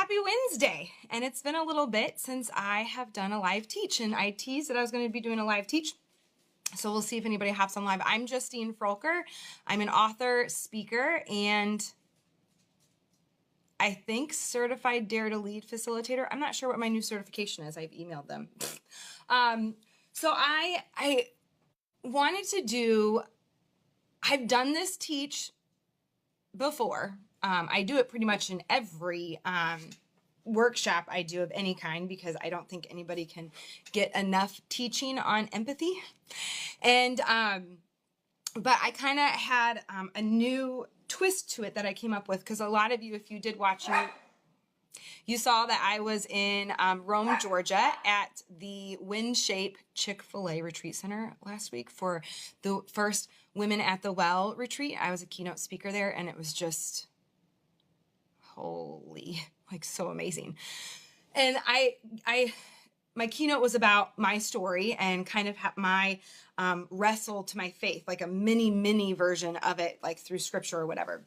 Happy Wednesday. And it's been a little bit since I have done a live teach, and I teased that I was going to be doing a live teach. So we'll see if anybody hops on live. I'm Justine Froelker. I'm an author, speaker, and I think Certified Dare to Lead Facilitator. I'm not sure what my new certification is. I've emailed them. So I wanted to do, I've done this teach before. I do it pretty much in every workshop I do of any kind, because I don't think anybody can get enough teaching on empathy. And but I kind of had a new twist to it that I came up with, because a lot of you, if you did watch, you saw that I was in Rome, Georgia at the WindShape Chick-fil-A Retreat Center last week for the first Women at the Well retreat. I was a keynote speaker there, and it was just holy, like so amazing. And my keynote was about my story and kind of my wrestle to my faith, like a mini version of it, like through scripture or whatever.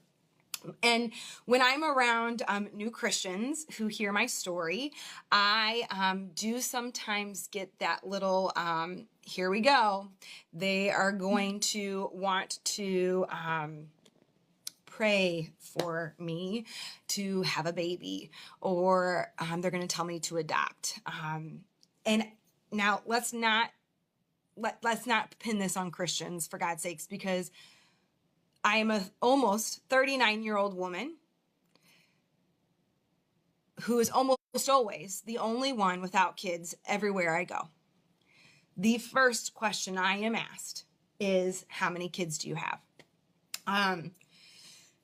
And when I'm around new Christians who hear my story, I do sometimes get that little, here we go. They are going to want to pray for me to have a baby, or they're going to tell me to adopt. And now let's not pin this on Christians, for God's sakes, because I am a almost 39-year-old woman who is almost always the only one without kids everywhere I go. The first question I am asked is, how many kids do you have?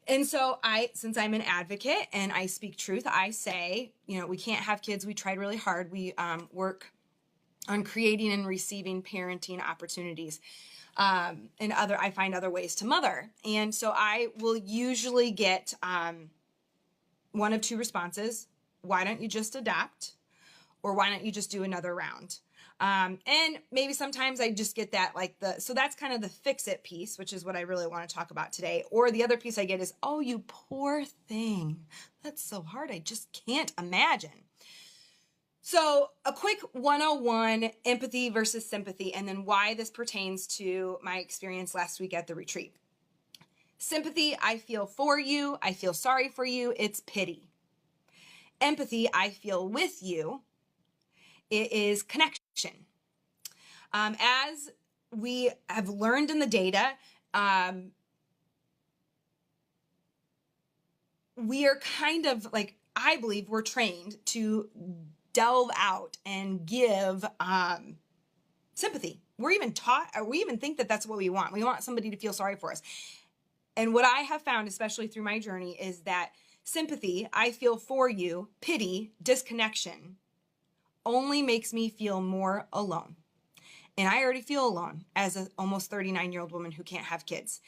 And so since I'm an advocate and I speak truth, I say, we can't have kids. We tried really hard. We work on creating and receiving parenting opportunities. And I find other ways to mother. And so I will usually get one of two responses. Why don't you just adopt? Or why don't you just do another round? And maybe sometimes I just get that, so that's kind of the fix it piece, which is what I really want to talk about today. Or the other piece I get is, oh, you poor thing. That's so hard. I just can't imagine. So a quick 101, empathy versus sympathy, and then why this pertains to my experience last week at the retreat. Sympathy, I feel for you. I feel sorry for you. It's pity. Empathy, I feel with you. It is connection. As we have learned in the data, we are kind of I believe we're trained to delve out and give sympathy. We're even taught, or we even think that that's what we want. We want somebody to feel sorry for us. And what I have found, especially through my journey, is that sympathy, I feel for you, pity, disconnection, only makes me feel more alone. And I already feel alone as an almost 39-year-old woman who can't have kids.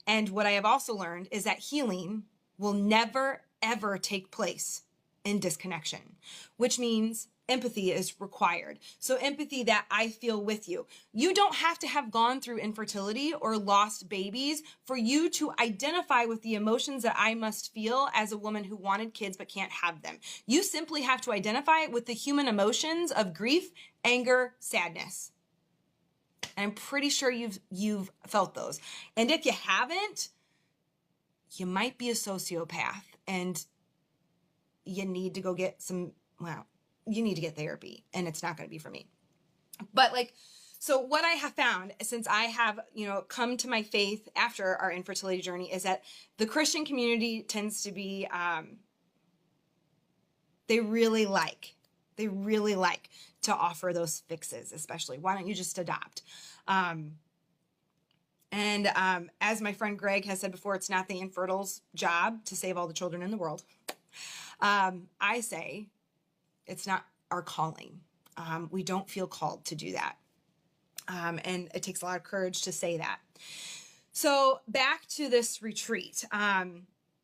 And what I have also learned is that healing will never, ever take place in disconnection, which means empathy is required. So empathy that I feel with you. You don't have to have gone through infertility or lost babies for you to identify with the emotions that I must feel as a woman who wanted kids but can't have them. You simply have to identify with the human emotions of grief, anger, sadness. And I'm pretty sure you've felt those. And if you haven't, you might be a sociopath and you need to go get you need to get therapy, and it's not going to be for me. But so what I have found since I have, come to my faith after our infertility journey is that the Christian community tends to be, they really like to offer those fixes, especially, why don't you just adopt? And as my friend Greg has said before, it's not the infertile's job to save all the children in the world. I say it's not our calling. We don't feel called to do that. And it takes a lot of courage to say that. So back to this retreat.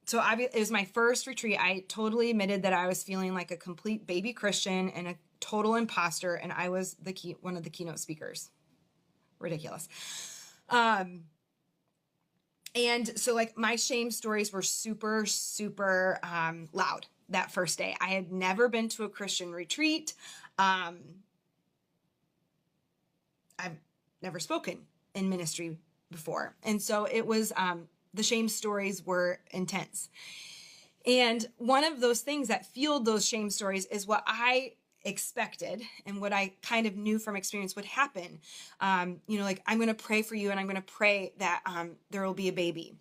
So it was my first retreat. I totally admitted that I was feeling like a complete baby Christian and a total imposter, and I was one of the keynote speakers. Ridiculous. And so my shame stories were super, super loud. that first day. I had never been to a Christian retreat. I've never spoken in ministry before. And so it was, the shame stories were intense. And one of those things that fueled those shame stories is what I expected and what I kind of knew from experience would happen. Like, I'm going to pray for you, and I'm going to pray that there will be a baby.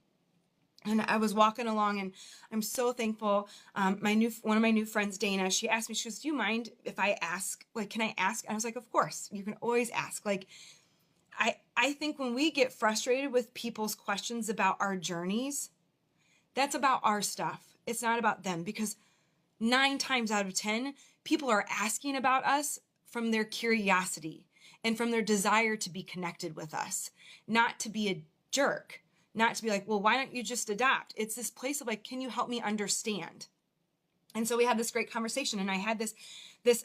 And I was walking along, and I'm so thankful. One of my new friends, Dana, she asked me, she goes, do you mind if I ask? Like, can I ask? And I was like, of course, you can always ask. Like, I think when we get frustrated with people's questions about our journeys, that's about our stuff. It's not about them, because 9 times out of 10, people are asking about us from their curiosity and from their desire to be connected with us, not to be a jerk, not to be like, well, why don't you just adopt? It's this place of like, can you help me understand? And so we had this great conversation, and I had this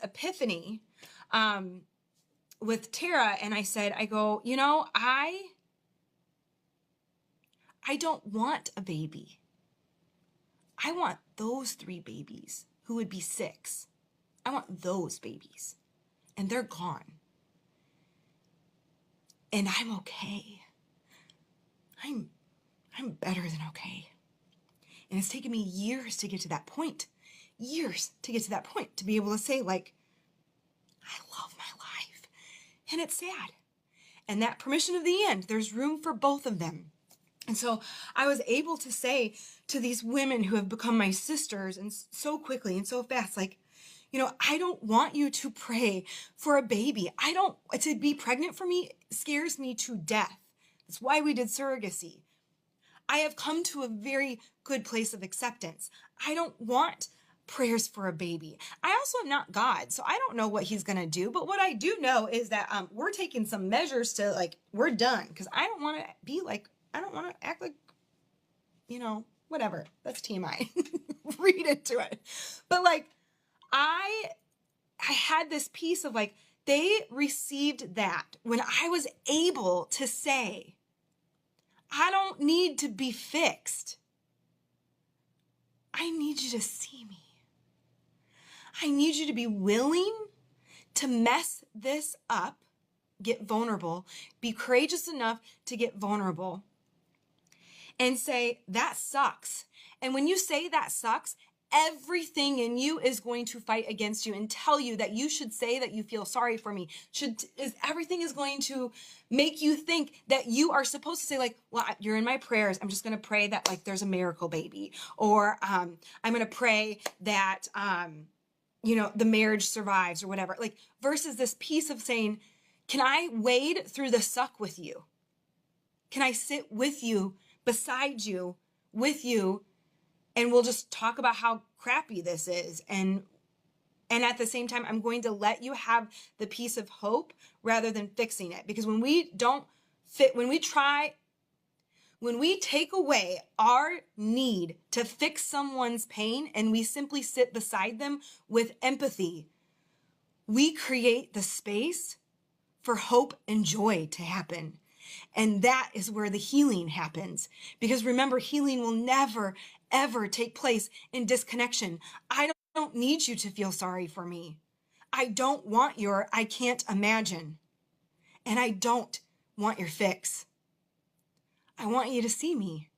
epiphany with Tara, and I said, I go, I don't want a baby. I want those 3 babies who would be 6. I want those babies, and they're gone. And I'm okay. I'm better than okay. And it's taken me years to get to that point. To be able to say, like, I love my life. And it's sad. And that permission of the end, there's room for both of them. And so I was able to say to these women who have become my sisters, and so quickly and so fast, like, I don't want you to pray for a baby. To be pregnant for me scares me to death. That's why we did surrogacy. I have come to a very good place of acceptance. I don't want prayers for a baby. I also am not God, so I don't know what he's going to do. But what I do know is that we're taking some measures to, like, we're done. Because I don't want to act like, whatever. That's TMI. Read into it. But, like, I had this piece of, like, they received that when I was able to say, I don't need to be fixed. I need you to see me. I need you to be willing to mess this up, get vulnerable, be courageous enough to get vulnerable, and say, that sucks. And when you say that sucks, everything in you is going to fight against you and tell you that you should say that you feel sorry for me. Everything is going to make you think that you are supposed to say, like, well, you're in my prayers. I'm just going to pray that, like, there's a miracle baby. Or I'm going to pray that, the marriage survives, or whatever. Like, versus this piece of saying, can I wade through the suck with you? Can I sit with you, beside you, with you, and we'll just talk about how crappy this is. And at the same time, I'm going to let you have the piece of hope rather than fixing it. Because when we take away our need to fix someone's pain and we simply sit beside them with empathy, we create the space for hope and joy to happen. And that is where the healing happens. Because remember, healing will never, ever take place in disconnection. I don't need you to feel sorry for me. I don't want your I can't imagine. And I don't want your fix. I want you to see me.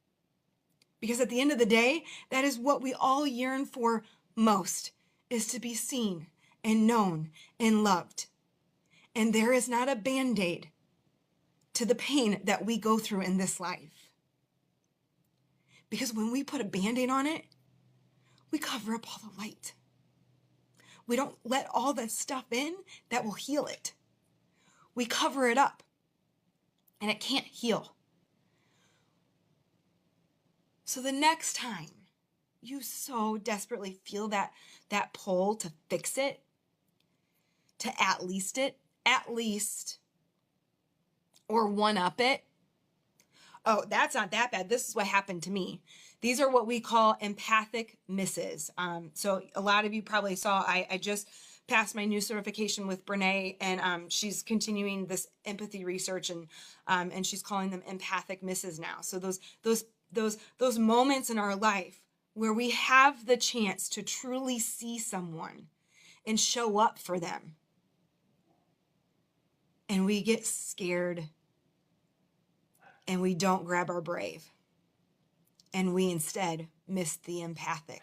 Because at the end of the day, that is what we all yearn for most, is to be seen and known and loved. And there is not a Band-Aid to the pain that we go through in this life. Because when we put a Band-Aid on it, we cover up all the light. We don't let all that stuff in that will heal it. We cover it up, and it can't heal. So the next time you so desperately feel that pull to fix it, to at least, or one-up it. Oh, that's not that bad. This is what happened to me. These are what we call empathic misses. So a lot of you probably saw, I just passed my new certification with Brené, and she's continuing this empathy research, and she's calling them empathic misses now. So those moments in our life where we have the chance to truly see someone and show up for them. And we get scared and we don't grab our brave. And we instead miss the empathic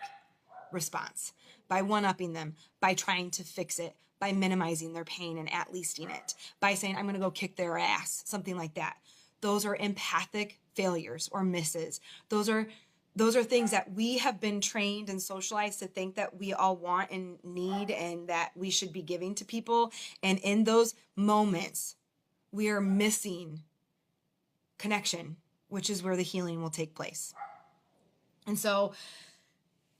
response by one-upping them, by trying to fix it, by minimizing their pain and at leasting it, by saying, I'm going to go kick their ass, something like that. Those are empathic failures or misses. Those are things that we have been trained and socialized to think that we all want and need and that we should be giving to people. And in those moments, we are missing connection, which is where the healing will take place. And so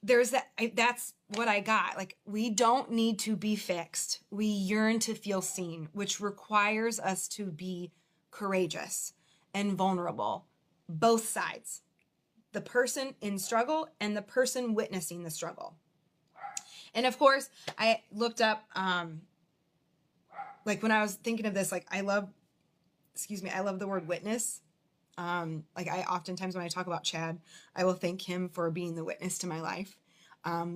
there's that's what I got. Like, we don't need to be fixed. We yearn to feel seen, which requires us to be courageous and vulnerable, both sides, the person in struggle and the person witnessing the struggle. And of course, I looked up, like when I was thinking of this, like I love the word witness. Like I oftentimes when I talk about Chad, I will thank him for being the witness to my life.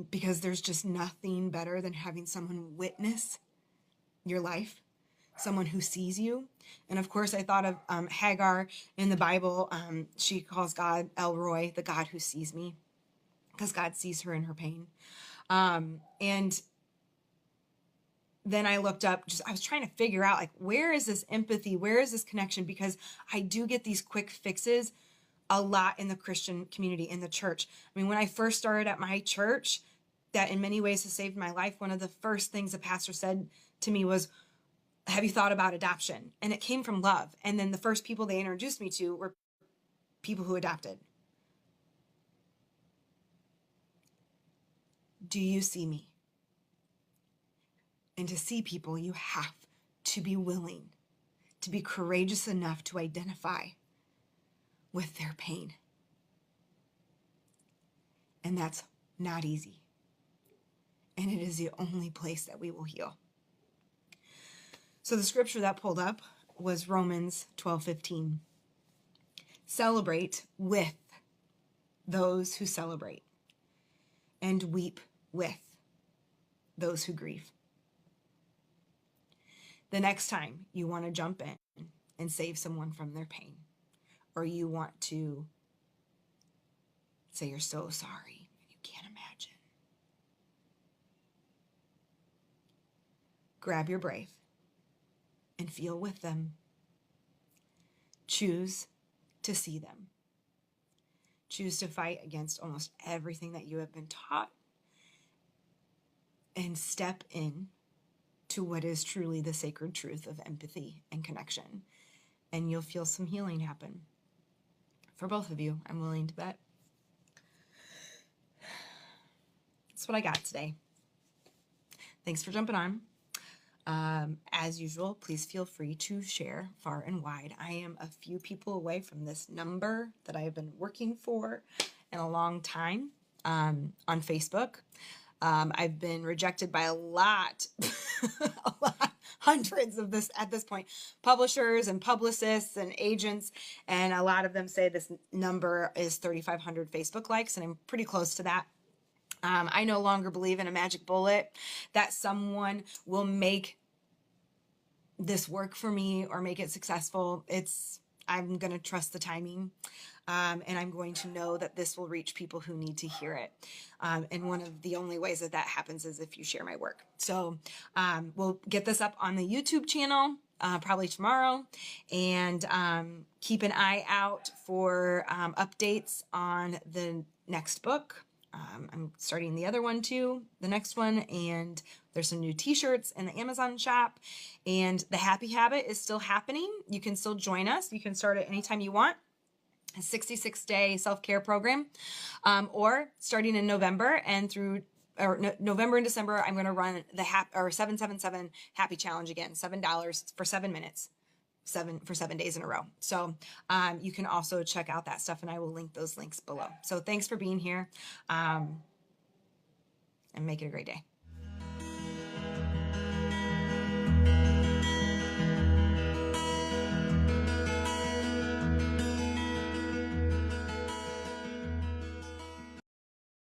Because there's just nothing better than having someone witness your life, someone who sees you. And of course I thought of, Hagar in the Bible. She calls God El Roy, the God who sees me, because God sees her in her pain. And then I looked up, I was trying to figure out, like, where is this empathy? Where is this connection? Because I do get these quick fixes a lot in the Christian community, in the church. I mean, when I first started at my church, that in many ways has saved my life, one of the first things the pastor said to me was, have you thought about adoption? And it came from love. And then the first people they introduced me to were people who adopted. Do you see me? And to see people, you have to be willing to be courageous enough to identify with their pain. And that's not easy. And it is the only place that we will heal. So the scripture that pulled up was Romans 12:15. Celebrate with those who celebrate, and weep with those who grieve. The next time you want to jump in and save someone from their pain, or you want to say you're so sorry, you can't imagine, grab your brave and feel with them. Choose to see them. Choose to fight against almost everything that you have been taught, and step in to what is truly the sacred truth of empathy and connection. And you'll feel some healing happen. For both of you, I'm willing to bet. That's what I got today. Thanks for jumping on. As usual, please feel free to share far and wide. I am a few people away from this number that I have been working for in a long time, on Facebook. I've been rejected by a lot, hundreds of this at this point, publishers and publicists and agents. And a lot of them say this number is 3,500 Facebook likes, and I'm pretty close to that. I no longer believe in a magic bullet that someone will make this work for me or make it successful. I'm going to trust the timing. And I'm going to know that this will reach people who need to hear it. And one of the only ways that happens is if you share my work. So we'll get this up on the YouTube channel probably tomorrow. And keep an eye out for updates on the next book. I'm starting the other one too, the next one, and there's some new t-shirts in the Amazon shop, and the Happy Habit is still happening. You can still join us. You can start it anytime you want. A 66-day self-care program, or starting in November and through November and December, I'm going to run the 777 Happy Challenge again, $7 for 7 minutes. 7 days in a row. So you can also check out that stuff, and I will link those links below. So thanks for being here, and make it a great day.